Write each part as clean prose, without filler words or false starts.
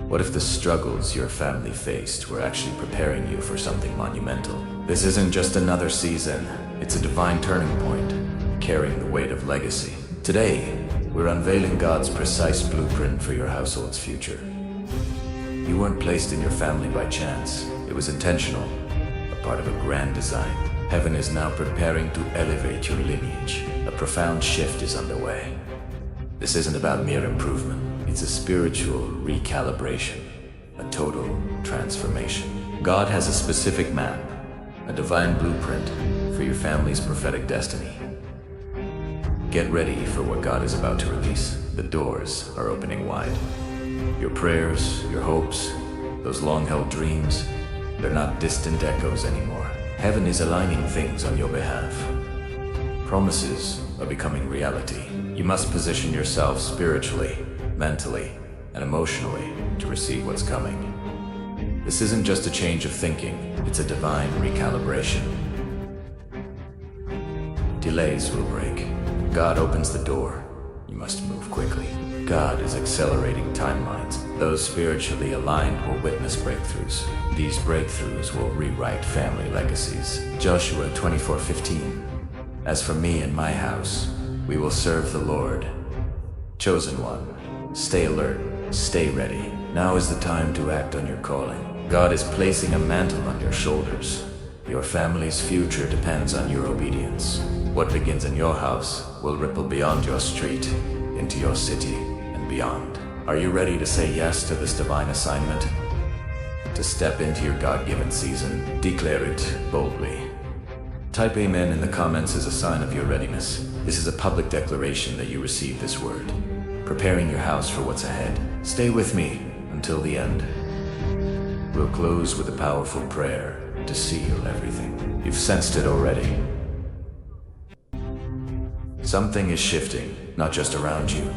What if the struggles your family faced were actually preparing you for something monumental? This isn't just another season, it's a divine turning point, carrying the weight of legacy. Today, we're unveiling God's precise blueprint for your household's future. You weren't placed in your family by chance. It was intentional, a part of a grand design. Heaven is now preparing to elevate your lineage. A profound shift is underway. This isn't about mere improvement. It's a spiritual recalibration, a total transformation. God has a specific map, a divine blueprint for your family's prophetic destiny. Get ready for what God is about to release. The doors are opening wide. Your prayers, your hopes, those long-held dreams, they're not distant echoes anymore. Heaven is aligning things on your behalf. Promises are becoming reality. You must position yourself spiritually, mentally, and emotionally to receive what's coming. This isn't just a change of thinking, it's a divine recalibration. Delays will break. God opens the door. You must move quickly. God is accelerating timelines. Those spiritually aligned will witness breakthroughs. These breakthroughs will rewrite family legacies. Joshua 24:15. As for me and my house, we will serve the Lord. Chosen one, stay alert, stay ready. Now is the time to act on your calling. God is placing a mantle on your shoulders. Your family's future depends on your obedience. What begins in your house will ripple beyond your street, into your city, and beyond. Are you ready to say yes to this divine assignment? To step into your God-given season, declare it boldly. Type amen in the comments as a sign of your readiness. This is a public declaration that you receive this word, preparing your house for what's ahead. Stay with me until the end. We'll close with a powerful prayer to seal everything. You've sensed it already. Something is shifting, not just around you,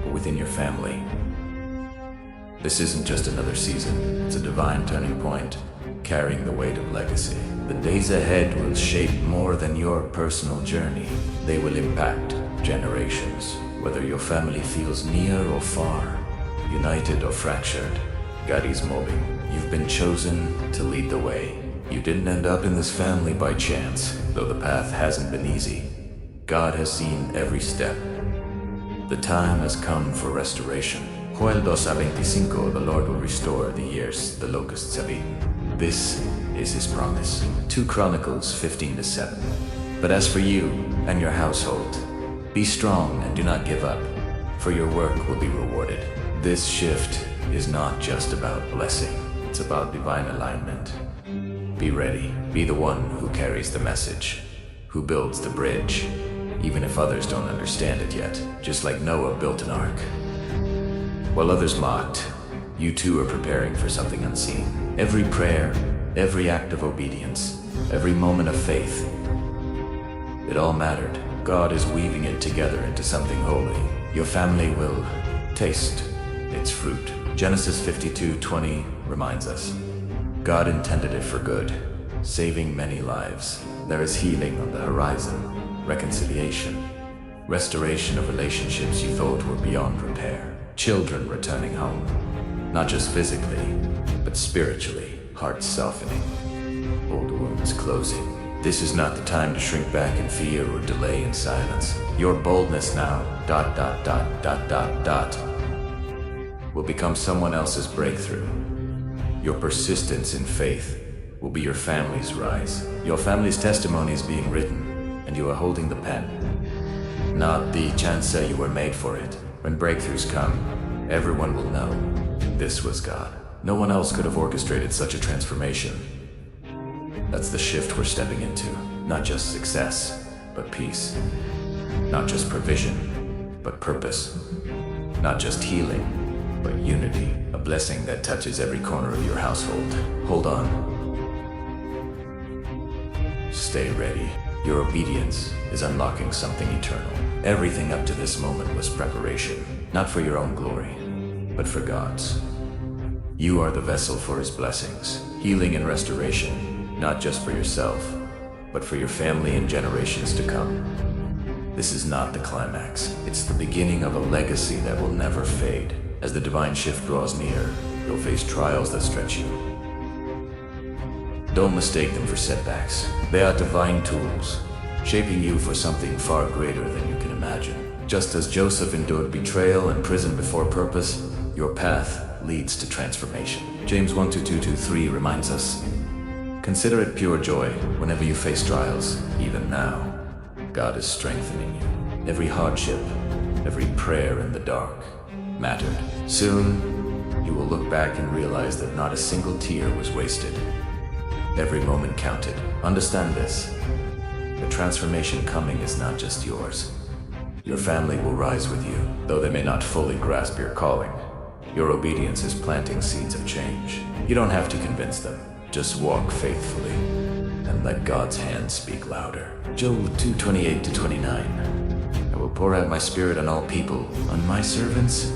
but within your family. This isn't just another season, it's a divine turning point, carrying the weight of legacy. The days ahead will shape more than your personal journey. They will impact generations. Whether your family feels near or far, united or fractured, God is moving. You've been chosen to lead the way. You didn't end up in this family by chance, though the path hasn't been easy. God has seen every step. The time has come for restoration. Joel 2:25, the Lord will restore the years the locusts have eaten. This is his promise. 2 Chronicles 15:7. But as for you and your household, be strong and do not give up, for your work will be rewarded. This shift is not just about blessing, it's about divine alignment. Be ready. Be the one who carries the message, who builds the bridge, even if others don't understand it yet, just like Noah built an ark. While others mocked, you too are preparing for something unseen. Every prayer, every act of obedience, every moment of faith, it all mattered. God is weaving it together into something holy. Your family will taste its fruit. Genesis 52:20 reminds us, God intended it for good, saving many lives. There is healing on the horizon, reconciliation, restoration of relationships you thought were beyond repair. Children returning home, not just physically, but spiritually, hearts softening, old wounds closing. This is not the time to shrink back in fear or delay in silence. Your boldness now, will become someone else's breakthrough. Your persistence in faith will be your family's rise. Your family's testimony is being written, and you are holding the pen. Not the chance that you were made for it. When breakthroughs come, everyone will know this was God. No one else could have orchestrated such a transformation. That's the shift we're stepping into. Not just success, but peace. Not just provision, but purpose. Not just healing, but unity. A blessing that touches every corner of your household. Hold on. Stay ready. Your obedience is unlocking something eternal. Everything up to this moment was preparation, not for your own glory, but for God's. You are the vessel for his blessings, healing and restoration, not just for yourself, but for your family and generations to come. This is not the climax. It's the beginning of a legacy that will never fade. As the divine shift draws near, You'll face trials that stretch you. Don't mistake them for setbacks. They are divine tools, shaping you for something far greater than you can imagine. Just as Joseph endured betrayal and prison before purpose, your path leads to transformation. James 1:2-2-3 reminds us, consider it pure joy whenever you face trials, even now. God is strengthening you. Every hardship, every prayer in the dark mattered. Soon, you will look back and realize that not a single tear was wasted. Every moment counted. Understand this. The transformation coming is not just yours. Your family will rise with you, though they may not fully grasp your calling. Your obedience is planting seeds of change. You don't have to convince them. Just walk faithfully and let God's hand speak louder. Joel 2:28-29. I will pour out my spirit on all people, on my servants.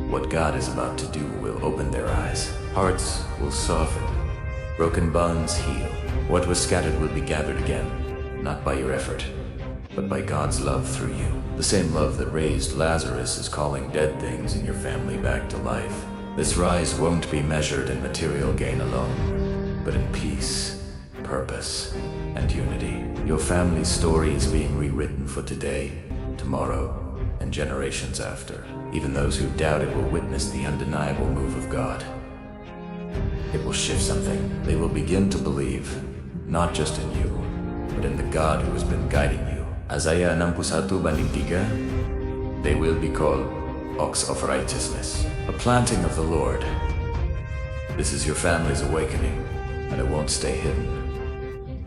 What God is about to do will open their eyes. Hearts will soften. Broken bonds heal. What was scattered will be gathered again, not by your effort, but by God's love through you. The same love that raised Lazarus is calling dead things in your family back to life. This rise won't be measured in material gain alone, but in peace, purpose, and unity. Your family's story is being rewritten for today, tomorrow, and generations after. Even those who doubt it will witness the undeniable move of God. It will shift something. They will begin to believe, not just in you, but in the God who has been guiding you. Isaiah 61:3, they will be called oaks of righteousness, a planting of the Lord. This is your family's awakening, and it won't stay hidden.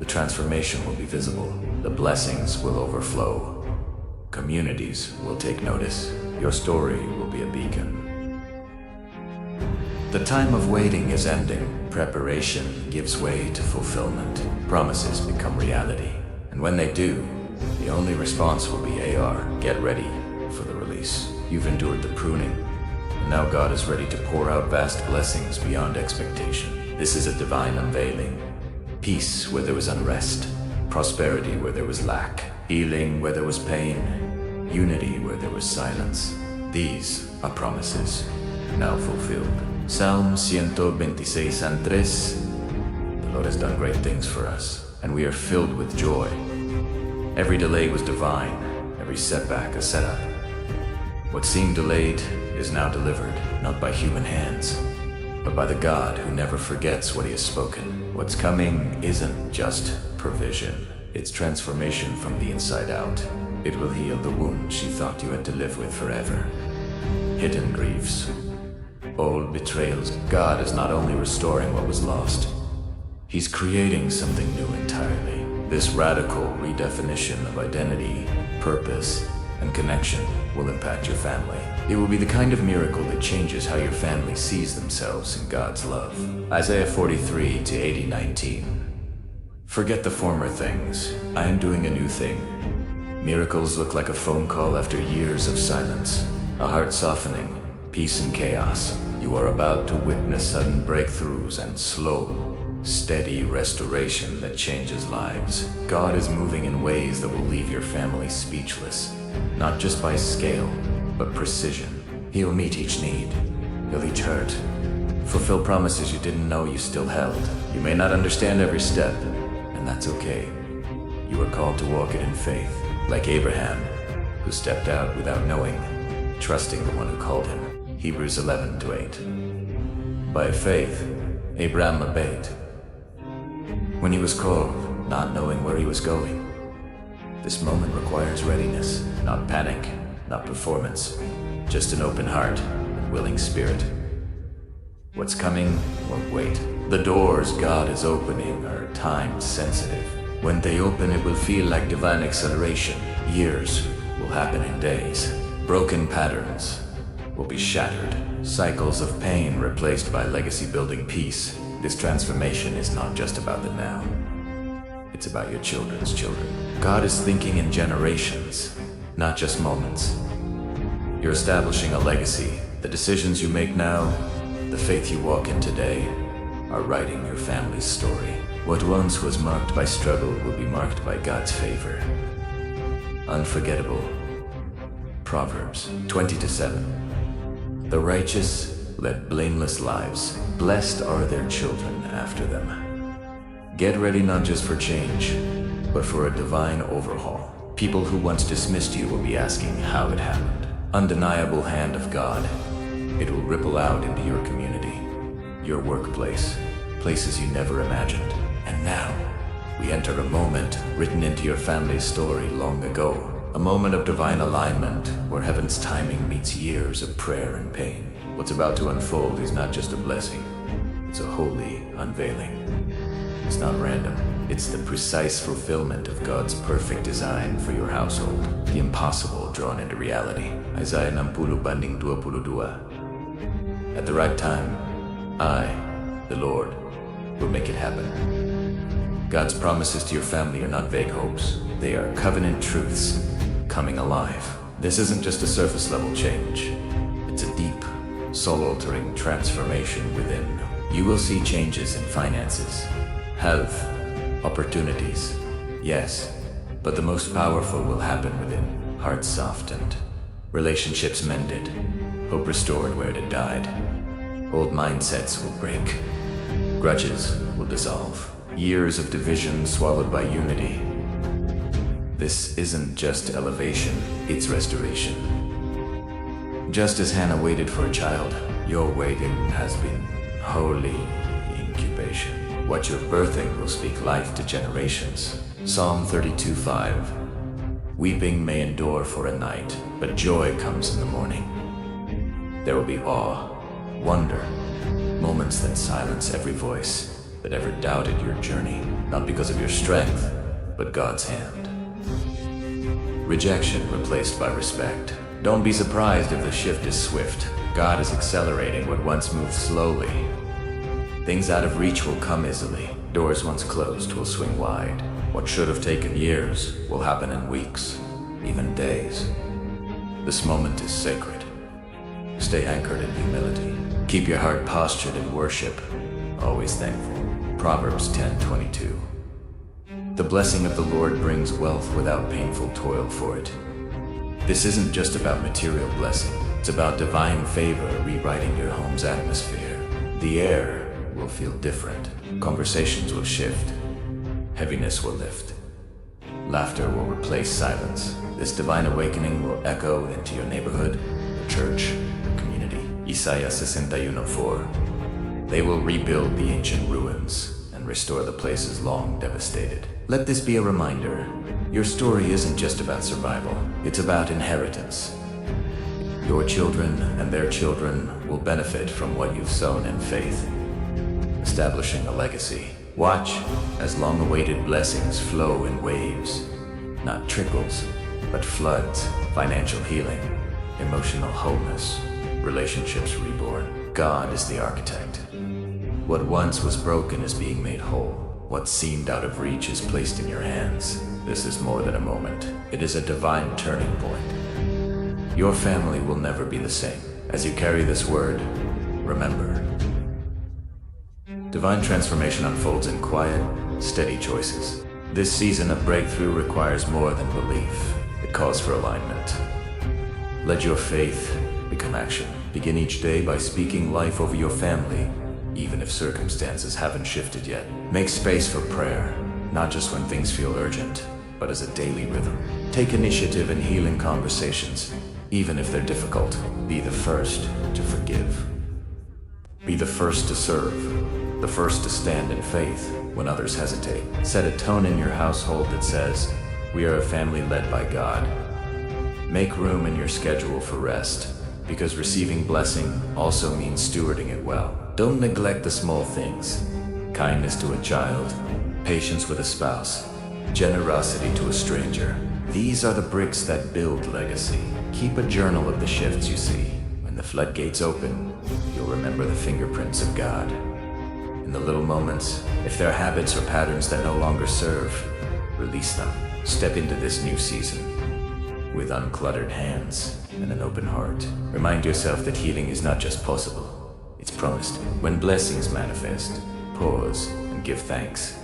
The transformation will be visible. The blessings will overflow. Communities will take notice. Your story will be a beacon. The time of waiting is ending. Preparation gives way to fulfillment. Promises become reality. And when they do, the only response will be AR. Get ready for the release. You've endured the pruning, and now God is ready to pour out vast blessings beyond expectation. This is a divine unveiling. Peace where there was unrest. Prosperity where there was lack. Healing where there was pain. Unity where there was silence. These are promises, now fulfilled. Psalm 126:3. The Lord has done great things for us, and we are filled with joy. Every delay was divine, every setback a setup. What seemed delayed is now delivered, not by human hands, but by the God who never forgets what he has spoken. What's coming isn't just provision, it's transformation from the inside out. It will heal the wounds she thought you had to live with forever. Hidden griefs, old betrayals. God is not only restoring what was lost, he's creating something new entirely. This radical redefinition of identity, purpose, and connection will impact your family. It will be the kind of miracle that changes how your family sees themselves in God's love. Isaiah 43:80-19. Forget the former things. I am doing a new thing. Miracles look like a phone call after years of silence. A heart softening, peace in chaos. You are about to witness sudden breakthroughs and slow, steady restoration that changes lives. God is moving in ways that will leave your family speechless, not just by scale, but precision. He'll meet each need, heal each hurt, fulfill promises you didn't know you still held. You may not understand every step, and that's okay. You are called to walk it in faith, like Abraham, who stepped out without knowing, trusting the one who called him. Hebrews 11:8. By faith, Abraham obeyed when he was called, not knowing where he was going. This moment requires readiness, not panic, not performance, just an open heart and willing spirit. What's coming won't wait. The doors God is opening are time sensitive. When they open, it will feel like divine acceleration. Years will happen in days. Broken patterns will be shattered. Cycles of pain replaced by legacy-building peace. This transformation is not just about the now. It's about your children's children. God is thinking in generations, not just moments. You're establishing a legacy. The decisions you make now, the faith you walk in today, are writing your family's story. What once was marked by struggle will be marked by God's favor. Unforgettable. Proverbs 20:7. The righteous led blameless lives. Blessed are their children after them. Get ready not just for change, but for a divine overhaul. People who once dismissed you will be asking how it happened. Undeniable hand of God. It will ripple out into your community, your workplace, places you never imagined. And now, we enter a moment written into your family's story long ago. A moment of divine alignment where heaven's timing meets years of prayer and pain. What's about to unfold is not just a blessing, it's a holy unveiling. It's not random. It's the precise fulfillment of God's perfect design for your household. The impossible drawn into reality. Isaiah 60:22. At the right time, I, the Lord, will make it happen. God's promises to your family are not vague hopes. They are covenant truths coming alive. This isn't just a surface level change. It's a deep, soul-altering transformation within. You will see changes in finances, health, opportunities. Yes, but the most powerful will happen within. Hearts softened, relationships mended, hope restored where it had died. Old mindsets will break. Grudges will dissolve. Years of division swallowed by unity. This isn't just elevation, it's restoration. Just as Hannah waited for a child, your waiting has been holy incubation. What you're birthing will speak life to generations. Psalm 32:5. Weeping may endure for a night, but joy comes in the morning. There will be awe, wonder, moments that silence every voice that ever doubted your journey, not because of your strength, but God's hand. Rejection replaced by respect. Don't be surprised if the shift is swift. God is accelerating what once moved slowly. Things out of reach will come easily. Doors once closed will swing wide. What should have taken years will happen in weeks, even days. This moment is sacred. Stay anchored in humility. Keep your heart postured in worship, always thankful. Proverbs 10:22. The blessing of the Lord brings wealth without painful toil for it. This isn't just about material blessing. It's about divine favor rewriting your home's atmosphere. The air will feel different. Conversations will shift. Heaviness will lift. Laughter will replace silence. This divine awakening will echo into your neighborhood, your church, your community. Isaiah 61:4. They will rebuild the ancient ruins and restore the places long devastated. Let this be a reminder. Your story isn't just about survival. It's about inheritance. Your children and their children will benefit from what you've sown in faith, establishing a legacy. Watch as long-awaited blessings flow in waves, not trickles, but floods. Financial healing, emotional wholeness, relationships reborn. God is the architect. What once was broken is being made whole. What seemed out of reach is placed in your hands. This is more than a moment. It is a divine turning point. Your family will never be the same. As you carry this word, remember, divine transformation unfolds in quiet, steady choices. This season of breakthrough requires more than belief. It calls for alignment. Let your faith become action. Begin each day by speaking life over your family, even if circumstances haven't shifted yet. Make space for prayer, not just when things feel urgent, but as a daily rhythm. Take initiative in healing conversations, even if they're difficult. Be the first to forgive. Be the first to serve, the first to stand in faith when others hesitate. Set a tone in your household that says, we are a family led by God. Make room in your schedule for rest, because receiving blessing also means stewarding it well. Don't neglect the small things. Kindness to a child, patience with a spouse, generosity to a stranger. These are the bricks that build legacy. Keep a journal of the shifts you see. When the floodgates open, you'll remember the fingerprints of God. In the little moments, if there are habits or patterns that no longer serve, release them. Step into this new season with uncluttered hands and an open heart. Remind yourself that healing is not just possible, it's promised. When blessings manifest, pause and give thanks.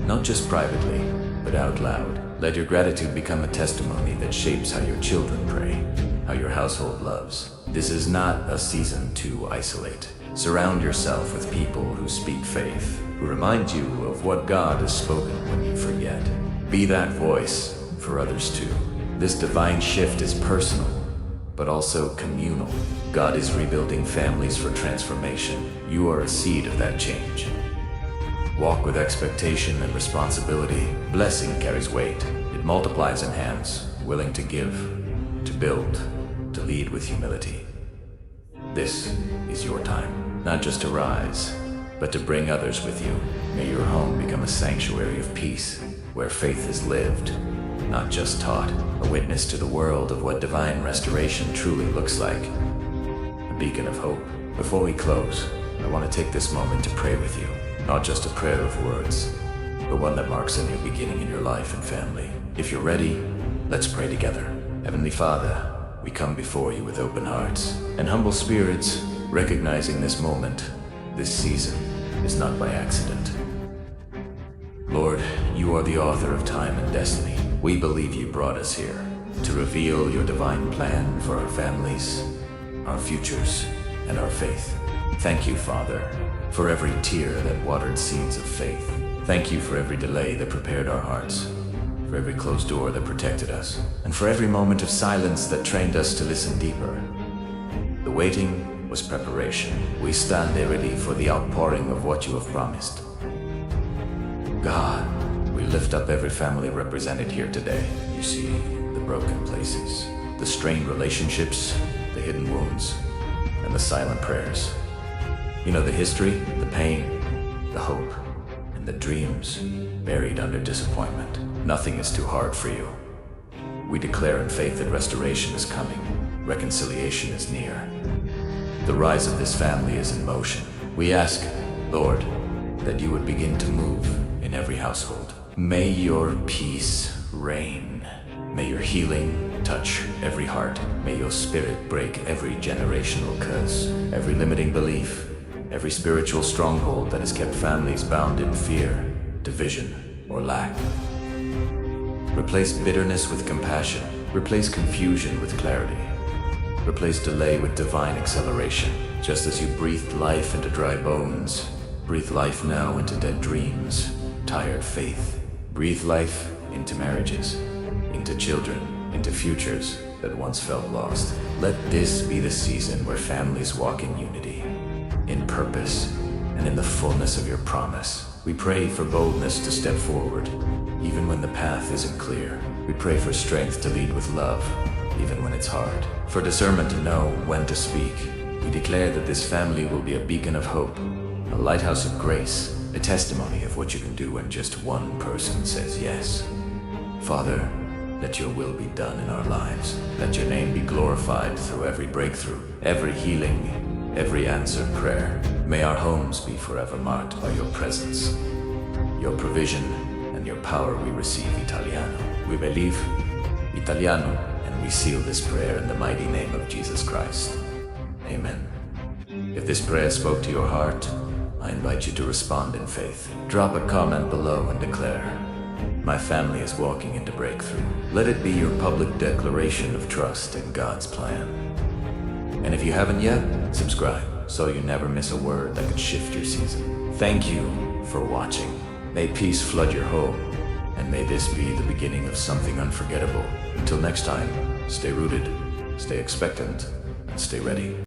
Not just privately, but out loud. Let your gratitude become a testimony that shapes how your children pray, how your household loves, This is not a season to isolate. Surround yourself with people who speak faith, who remind you of what God has spoken when you forget. Be that voice for others too. This divine shift is personal, but also communal. God is rebuilding families for transformation. You are a seed of that change. Walk with expectation and responsibility. Blessing carries weight. It multiplies in hands, willing to give, to build, to lead with humility. This is your time, not just to rise, but to bring others with you. May your home become a sanctuary of peace, where faith is lived, not just taught, a witness to the world of what divine restoration truly looks like, a beacon of hope. Before we close, I want to take this moment to pray with you, not just a prayer of words, but one that marks a new beginning in your life and family. If you're ready, let's pray together. Heavenly Father, we come before you with open hearts and humble spirits, recognizing this moment, this season, is not by accident. Lord, you are the author of time and destiny. We believe you brought us here to reveal your divine plan for our families, our futures, and our faith. Thank you, Father, for every tear that watered seeds of faith. Thank you for every delay that prepared our hearts, for every closed door that protected us, and for every moment of silence that trained us to listen deeper. The waiting was preparation. We stand there ready for the outpouring of what you have promised. God, we lift up every family represented here today. You see the broken places, the strained relationships, the hidden wounds, and the silent prayers. You know the history, the pain, the hope, and the dreams buried under disappointment. Nothing is too hard for you. We declare in faith that restoration is coming. Reconciliation is near. The rise of this family is in motion. We ask, Lord, that you would begin to move in every household. May your peace reign. May your healing touch every heart. May your spirit break every generational curse, every limiting belief, every spiritual stronghold that has kept families bound in fear, division, or lack. Replace bitterness with compassion. Replace confusion with clarity. Replace delay with divine acceleration. Just as you breathed life into dry bones, breathe life now into dead dreams, tired faith. Breathe life into marriages, into children, into futures that once felt lost. Let this be the season where families walk in unity, in purpose, and in the fullness of your promise. We pray for boldness to step forward, even when the path isn't clear. We pray for strength to lead with love, even when it's hard. For discernment to know when to speak. We declare that this family will be a beacon of hope, a lighthouse of grace, a testimony of what you can do when just one person says yes. Father, let your will be done in our lives. Let your name be glorified through every breakthrough, every healing, every answered prayer. May our homes be forever marked by your presence, your provision, and your power. We receive Italiano. We believe Italiano, and we seal this prayer in the mighty name of Jesus Christ. Amen. If this prayer spoke to your heart, I invite you to respond in faith. Drop a comment below and declare, my family is walking into breakthrough. Let it be your public declaration of trust in God's plan. And if you haven't yet, subscribe so you never miss a word that could shift your season. Thank you for watching. May peace flood your home, and may this be the beginning of something unforgettable. Until next time, stay rooted, stay expectant, and stay ready.